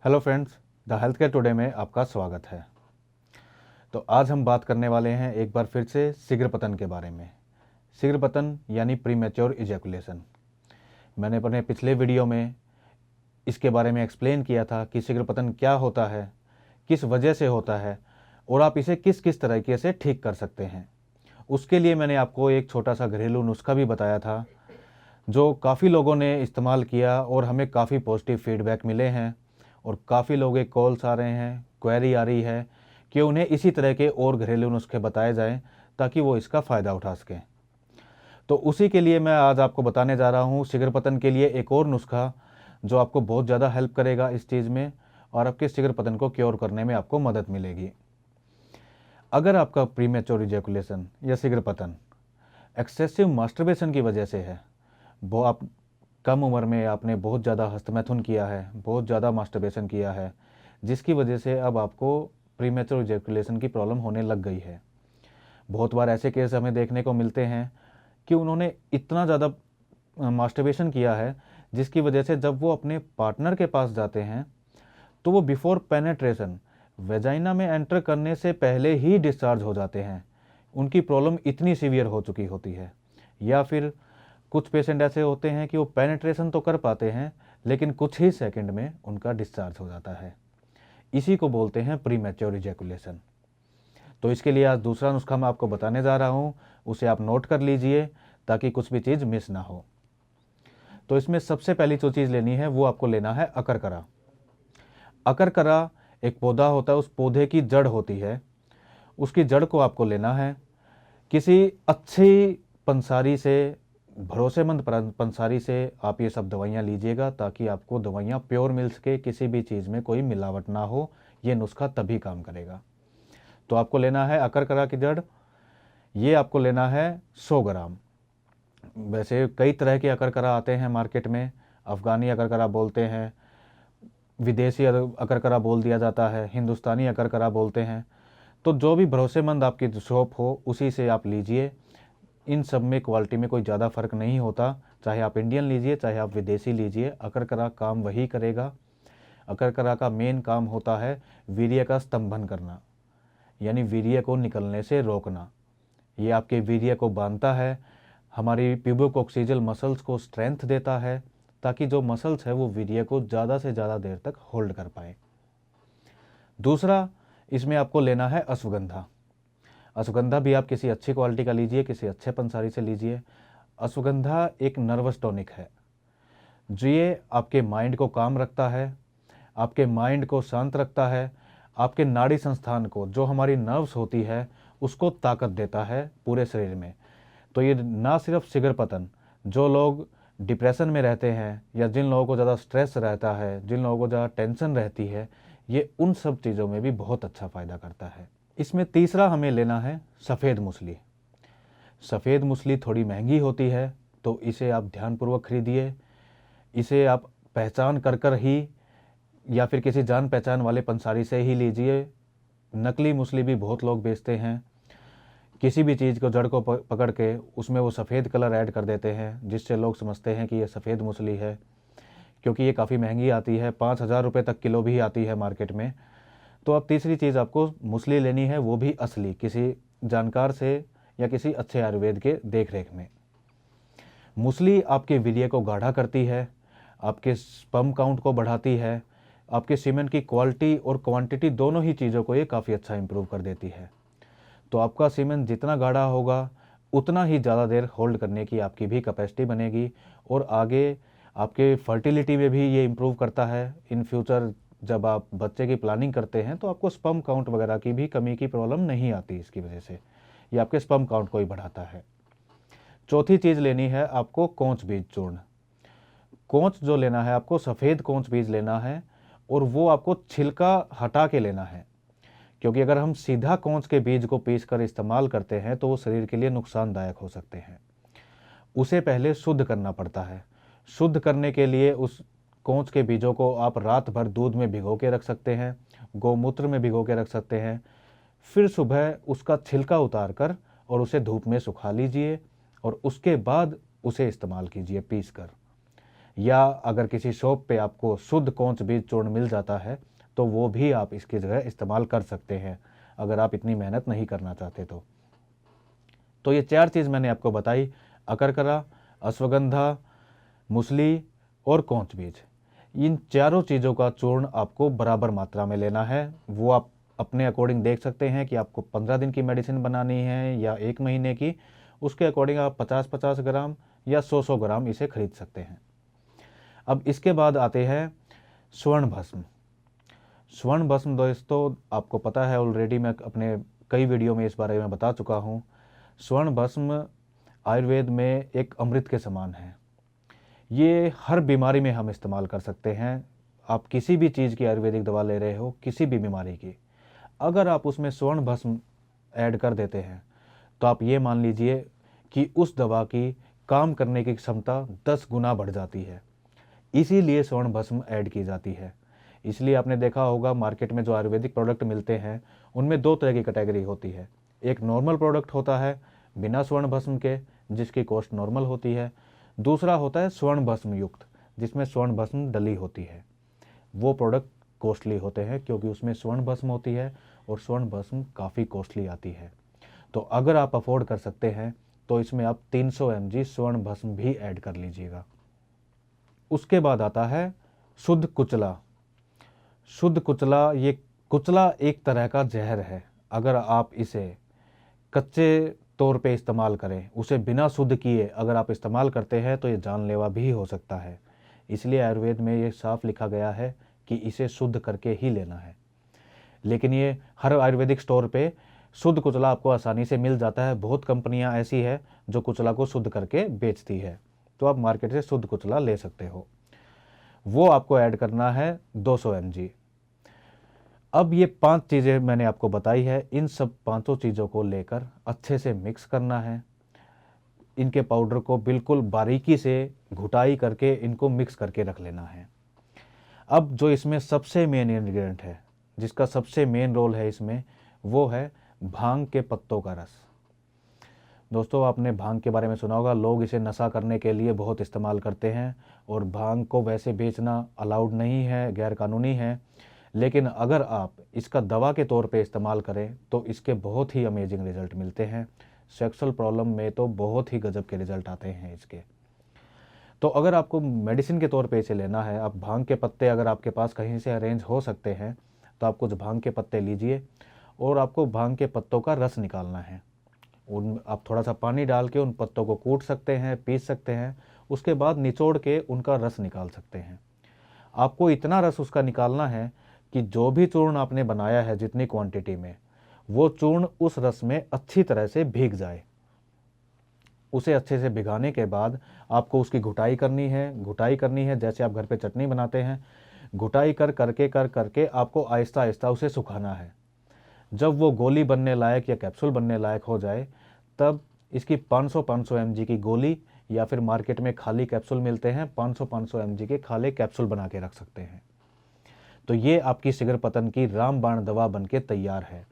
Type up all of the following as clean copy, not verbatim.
Hello friends, the health care today में आपका स्वागत है। तो आज हम बात करने वाले हैं एक बार फिर से शीघ्र पतन के बारे में। शीघ्र पतन यानी प्रीमेच्योर इजैकुलेशन। मैंने अपने पिछले वीडियो में इसके बारे में एक्सप्लेन किया था कि शीघ्र पतन क्या होता है, किस वजह से होता है और आप इसे किस किस तरीके से ठीक कर सकते हैं। उसके लिए मैंने आपको एक छोटा सा घरेलू नुस्खा भी बताया था जो काफ़ी लोगों ने इस्तेमाल किया और हमें काफ़ी पॉजिटिव फीडबैक मिले हैं और काफ़ी लोगों के कॉल्स आ रहे हैं, क्वेरी आ रही है कि उन्हें इसी तरह के और घरेलू नुस्खे बताए जाएं ताकि वो इसका फ़ायदा उठा सकें। तो उसी के लिए मैं आज आपको बताने जा रहा हूँ शीघ्र पतन के लिए एक और नुस्खा जो आपको बहुत ज़्यादा हेल्प करेगा इस चीज़ में और आपके शीघ्र पतन को क्योर करने में आपको मदद मिलेगी। अगर आपका प्रीमेच्योर इजैकुलेशन या शीघ्र पतन एक्सेसिव मास्टरबेशन की वजह से है, वो आप कम उम्र में आपने बहुत ज़्यादा हस्तमैथुन किया है, बहुत ज़्यादा मास्टरबेशन किया है, जिसकी वजह से अब आपको प्रीमेच्योर इजैकुलेशन की प्रॉब्लम होने लग गई है। बहुत बार ऐसे केस हमें देखने को मिलते हैं कि उन्होंने इतना ज़्यादा मास्टरबेशन किया है जिसकी वजह से जब वो अपने पार्टनर के पास जाते हैं तो वो बिफोर पेनेट्रेशन वेजाइना में एंटर करने से पहले ही डिस्चार्ज हो जाते हैं। उनकी प्रॉब्लम इतनी सीवियर हो चुकी होती है। या फिर कुछ पेशेंट ऐसे होते हैं कि वो पेनेट्रेशन तो कर पाते हैं लेकिन कुछ ही सेकंड में उनका डिस्चार्ज हो जाता है। इसी को बोलते हैं प्रीमेच्योर इजैकुलेशन। तो इसके लिए आज दूसरा नुस्खा मैं आपको बताने जा रहा हूँ, उसे आप नोट कर लीजिए ताकि कुछ भी चीज़ मिस ना हो। तो इसमें सबसे पहली जो चीज़ लेनी है वो आपको लेना है अकरकरा। अकरकरा एक पौधा होता है, उस पौधे की जड़ होती है, उसकी जड़ को आपको लेना है। किसी अच्छी पंसारी से, भरोसेमंद पंसारी से आप ये सब दवाइयाँ लीजिएगा ताकि आपको दवाइयाँ प्योर मिल सके, किसी भी चीज़ में कोई मिलावट ना हो। ये नुस्खा तभी काम करेगा। तो आपको लेना है अकरकरा की जड़। ये आपको लेना है 100 ग्राम। वैसे कई तरह के अकरकरा आते हैं मार्केट में। अफ़गानी अकरकरा बोलते हैं, विदेशी अकरकरा बोल दिया जाता है, हिंदुस्तानी अकरकरा बोलते हैं। तो जो भी भरोसेमंद आपकी शॉप हो उसी से आप लीजिए। इन सब में क्वालिटी में कोई ज़्यादा फ़र्क नहीं होता, चाहे आप इंडियन लीजिए चाहे आप विदेशी लीजिए, अकरकरा काम वही करेगा। अकरकरा का मेन काम होता है वीर्य का स्तंभन करना, यानी वीर्य को निकलने से रोकना। ये आपके वीर्य को बांधता है, हमारी प्यूबोकोक्सीजल मसल्स को स्ट्रेंथ देता है ताकि जो मसल्स है वो वीर्य को ज़्यादा से ज़्यादा देर तक होल्ड कर पाए। दूसरा, इसमें आपको लेना है अश्वगंधा। अश्वगंधा भी आप किसी अच्छी क्वालिटी का लीजिए, किसी अच्छे पंसारी से लीजिए। अश्वगंधा एक नर्वस टॉनिक है जो ये आपके माइंड को काम रखता है, आपके माइंड को शांत रखता है, आपके नाड़ी संस्थान को, जो हमारी नर्व्स होती है, उसको ताकत देता है पूरे शरीर में। तो ये ना सिर्फ शीघ्र पतन, जो लोग डिप्रेशन में रहते हैं या जिन लोगों को ज़्यादा स्ट्रेस रहता है, जिन लोगों को ज़्यादा टेंशन रहती है, ये उन सब चीज़ों में भी बहुत अच्छा फ़ायदा करता है। इसमें तीसरा हमें लेना है सफ़ेद मूसली। सफ़ेद मूसली थोड़ी महंगी होती है तो इसे आप ध्यानपूर्वक खरीदिए। इसे आप पहचान कर कर ही या फिर किसी जान पहचान वाले पंसारी से ही लीजिए। नकली मूसली भी बहुत लोग बेचते हैं, किसी भी चीज़ को जड़ को पकड़ के उसमें वो सफ़ेद कलर ऐड कर देते हैं जिससे लोग समझते हैं कि ये सफ़ेद मूसली है, क्योंकि ये काफ़ी महंगी आती है, 5,000 रुपये तक किलो भी आती है मार्केट में। तो अब तीसरी चीज़ आपको मूसली लेनी है, वो भी असली, किसी जानकार से या किसी अच्छे आयुर्वेद के देख रेख में। मूसली आपके वीर्य को गाढ़ा करती है, आपके स्पर्म काउंट को बढ़ाती है, आपके सीमेंट की क्वालिटी और क्वांटिटी दोनों ही चीज़ों को ये काफ़ी अच्छा इंप्रूव कर देती है। तो आपका सीमेंट जितना गाढ़ा होगा उतना ही ज़्यादा देर होल्ड करने की आपकी भी कैपेसिटी बनेगी और आगे आपके फर्टिलिटी में भी ये इम्प्रूव करता है। इन फ्यूचर जब आप बच्चे की प्लानिंग करते हैं तो आपको स्पर्म काउंट वगैरह की भी कमी की प्रॉब्लम नहीं आती इसकी वजह से। ये आपके स्पर्म काउंट को ही बढ़ाता है। चौथी चीज़ लेनी है आपको कोंच बीज चूर्ण। कोंच जो लेना है आपको, सफ़ेद कोंच बीज लेना है और वो आपको छिलका हटा के लेना है, क्योंकि अगर हम सीधा कोंच के बीज को पीस कर इस्तेमाल करते हैं तो वो शरीर के लिए नुकसानदायक हो सकते हैं। उसे पहले शुद्ध करना पड़ता है। शुद्ध करने के लिए उस कोंच के बीजों को आप रात भर दूध में भिगो के रख सकते हैं, गौमूत्र में भिगो के रख सकते हैं। फिर सुबह उसका छिलका उतार कर और उसे धूप में सुखा लीजिए और उसके बाद उसे इस्तेमाल कीजिए पीस कर। या अगर किसी शॉप पे आपको शुद्ध कोंच बीज चूर्ण मिल जाता है तो वो भी आप इसकी जगह इस्तेमाल कर सकते हैं, अगर आप इतनी मेहनत नहीं करना चाहते तो ये 4 चीज़ मैंने आपको बताई, अकरकरा, अश्वगंधा, मूसली और कोंच बीज। इन चारों चीज़ों का चूर्ण आपको बराबर मात्रा में लेना है। वो आप अपने अकॉर्डिंग देख सकते हैं कि आपको 15 दिन की मेडिसिन बनानी है या 1 महीने की, उसके अकॉर्डिंग आप 50-50 ग्राम या 100-100 ग्राम इसे खरीद सकते हैं। अब इसके बाद आते हैं स्वर्ण भस्म। स्वर्ण भस्म दोस्तों आपको पता है ऑलरेडी, मैं अपने कई वीडियो में इस बारे में बता चुका हूँ। स्वर्ण भस्म आयुर्वेद में एक अमृत के समान है। ये हर बीमारी में हम इस्तेमाल कर सकते हैं। आप किसी भी चीज़ की आयुर्वेदिक दवा ले रहे हो, किसी भी बीमारी की, अगर आप उसमें स्वर्ण भस्म ऐड कर देते हैं तो आप ये मान लीजिए कि उस दवा की काम करने की क्षमता 10 गुना बढ़ जाती है। इसीलिए स्वर्ण भस्म ऐड की जाती है। इसलिए आपने देखा होगा मार्केट में जो आयुर्वेदिक प्रोडक्ट मिलते हैं उनमें 2 तरह की कैटेगरी होती है। एक नॉर्मल प्रोडक्ट होता है बिना स्वर्ण भस्म के, जिसकी कॉस्ट नॉर्मल होती है। दूसरा होता है स्वर्ण भस्म युक्त, जिसमें स्वर्ण भस्म डली होती है। वो प्रोडक्ट कॉस्टली होते हैं क्योंकि उसमें स्वर्ण भस्म होती है और स्वर्ण भस्म काफ़ी कॉस्टली आती है। तो अगर आप अफोर्ड कर सकते हैं तो इसमें आप 300 mg स्वर्ण भस्म भी ऐड कर लीजिएगा। उसके बाद आता है शुद्ध कुचला। शुद्ध कुचला, ये कुचला एक तरह का जहर है। अगर आप इसे कच्चे तौर पे इस्तेमाल करें, उसे बिना शुद्ध किए अगर आप इस्तेमाल करते हैं तो ये जानलेवा भी हो सकता है। इसलिए आयुर्वेद में ये साफ लिखा गया है कि इसे शुद्ध करके ही लेना है। लेकिन ये हर आयुर्वेदिक स्टोर पे शुद्ध कुचला आपको आसानी से मिल जाता है। बहुत कंपनियां ऐसी है जो कुचला को शुद्ध करके बेचती है, तो आप मार्केट से शुद्ध कुचला ले सकते हो। वो आपको ऐड करना है 200 mg। अब ये 5 चीज़ें मैंने आपको बताई है, इन सब 5 चीज़ों को लेकर अच्छे से मिक्स करना है। इनके पाउडर को बिल्कुल बारीकी से घुटाई करके इनको मिक्स करके रख लेना है। अब जो इसमें सबसे मेन इंग्रेडिएंट है, जिसका सबसे मेन रोल है इसमें, वो है भांग के पत्तों का रस। दोस्तों आपने भांग के बारे में सुना होगा, लोग इसे नशा करने के लिए बहुत इस्तेमाल करते हैं और भांग को वैसे बेचना अलाउड नहीं है, गैर कानूनी है। लेकिन अगर आप इसका दवा के तौर पे इस्तेमाल करें तो इसके बहुत ही अमेजिंग रिजल्ट मिलते हैं। सेक्सुअल प्रॉब्लम में तो बहुत ही गजब के रिजल्ट आते हैं इसके। तो अगर आपको मेडिसिन के तौर पे इसे लेना है, आप भांग के पत्ते अगर आपके पास कहीं से अरेंज हो सकते हैं तो आप कुछ भांग के पत्ते लीजिए और आपको भांग के पत्तों का रस निकालना है। उन आप थोड़ा सा पानी डाल के उन पत्तों को कूट सकते हैं, पीस सकते हैं, उसके बाद निचोड़ के उनका रस निकाल सकते हैं। आपको इतना रस उसका निकालना है कि जो भी चूर्ण आपने बनाया है जितनी क्वांटिटी में, वो चूर्ण उस रस में अच्छी तरह से भीग जाए। उसे अच्छे से भिगाने के बाद आपको उसकी घुटाई करनी है। घुटाई करनी है जैसे आप घर पे चटनी बनाते हैं, घुटाई करके आपको आहिस्ता आहिस्ता उसे सुखाना है। जब वो गोली बनने लायक या कैप्सूल बनने लायक हो जाए तब इसकी 500 mg की गोली या फिर मार्केट में खाली कैप्सूल मिलते हैं, 500 mg के खाली कैप्सूल बना के रख सकते हैं। तो ये आपकी शीघ्र पतन की रामबाण दवा बनके तैयार है।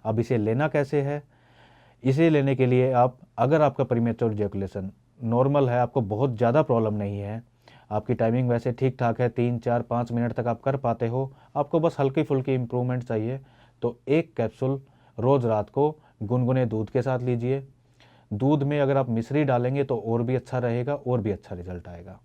अब इसे लेना कैसे है? इसे लेने के लिए आप, अगर आपका प्रीमेच्योर इजैकुलेशन नॉर्मल है, आपको बहुत ज़्यादा प्रॉब्लम नहीं है, आपकी टाइमिंग वैसे ठीक ठाक है, 3, 4, 5 मिनट तक आप कर पाते हो, आपको बस हल्की फुल्की इम्प्रूवमेंट चाहिए, तो 1 कैप्सूल रोज़ रात को गुनगुने दूध के साथ लीजिए। दूध में अगर आप मिश्री डालेंगे तो और भी अच्छा रहेगा और भी अच्छा रिजल्ट आएगा।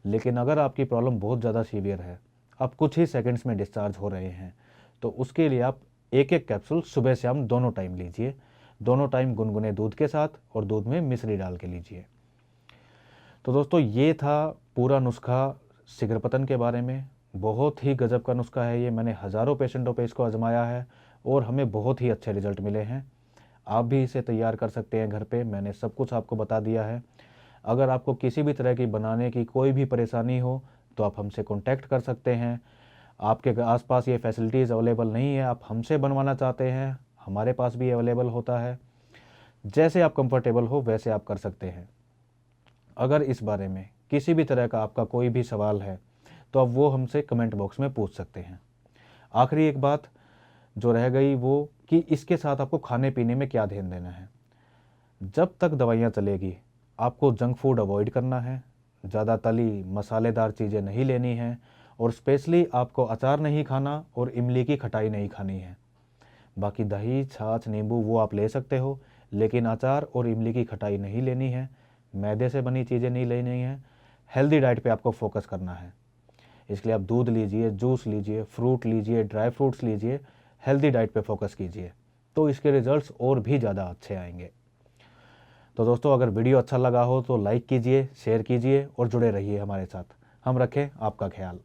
लेकिन अगर आपकी प्रॉब्लम बहुत ज़्यादा सीवियर है, आप कुछ ही सेकंड्स में डिस्चार्ज हो रहे हैं, तो उसके लिए आप 1-1 कैप्सूल सुबह शाम दोनों टाइम लीजिए। दोनों टाइम गुनगुने दूध के साथ और दूध में मिश्री डाल के लीजिए। तो दोस्तों ये था पूरा नुस्खा शीघ्र पतन के बारे में। बहुत ही गजब का नुस्खा है ये, मैंने हज़ारों पेशेंटों पे इसको आजमाया है और हमें बहुत ही अच्छे रिजल्ट मिले हैं। आप भी इसे तैयार कर सकते हैं घर पे, मैंने सब कुछ आपको बता दिया है। अगर आपको किसी भी तरह की बनाने की कोई भी परेशानी हो तो आप हमसे कॉन्टैक्ट कर सकते हैं। आपके आसपास ये फैसिलिटीज़ अवेलेबल नहीं है, आप हमसे बनवाना चाहते हैं, हमारे पास भी अवेलेबल होता है। जैसे आप कंफर्टेबल हो वैसे आप कर सकते हैं। अगर इस बारे में किसी भी तरह का आपका कोई भी सवाल है तो आप वो हमसे कमेंट बॉक्स में पूछ सकते हैं। आखिरी एक बात जो रह गई वो कि इसके साथ आपको खाने पीने में क्या ध्यान देना है। जब तक दवाइयाँ चलेगी आपको जंक फूड अवॉइड करना है, ज़्यादा तली मसालेदार चीज़ें नहीं लेनी हैं और स्पेशली आपको अचार नहीं खाना और इमली की खटाई नहीं खानी है। बाकी दही, छाछ, नींबू वो आप ले सकते हो, लेकिन अचार और इमली की खटाई नहीं लेनी है। मैदे से बनी चीज़ें नहीं लेनी है। हेल्दी डाइट पे आपको फोकस करना है। इसलिए आप दूध लीजिए, जूस लीजिए, फ्रूट लीजिए, ड्राई फ्रूट्स लीजिए, हेल्दी डाइट पे फोकस कीजिए, तो इसके रिजल्ट्स और भी ज़्यादा अच्छे आएंगे। तो दोस्तों, अगर वीडियो अच्छा लगा हो तो लाइक कीजिए, शेयर कीजिए और जुड़े रहिए हमारे साथ। हम रखें आपका ख्याल।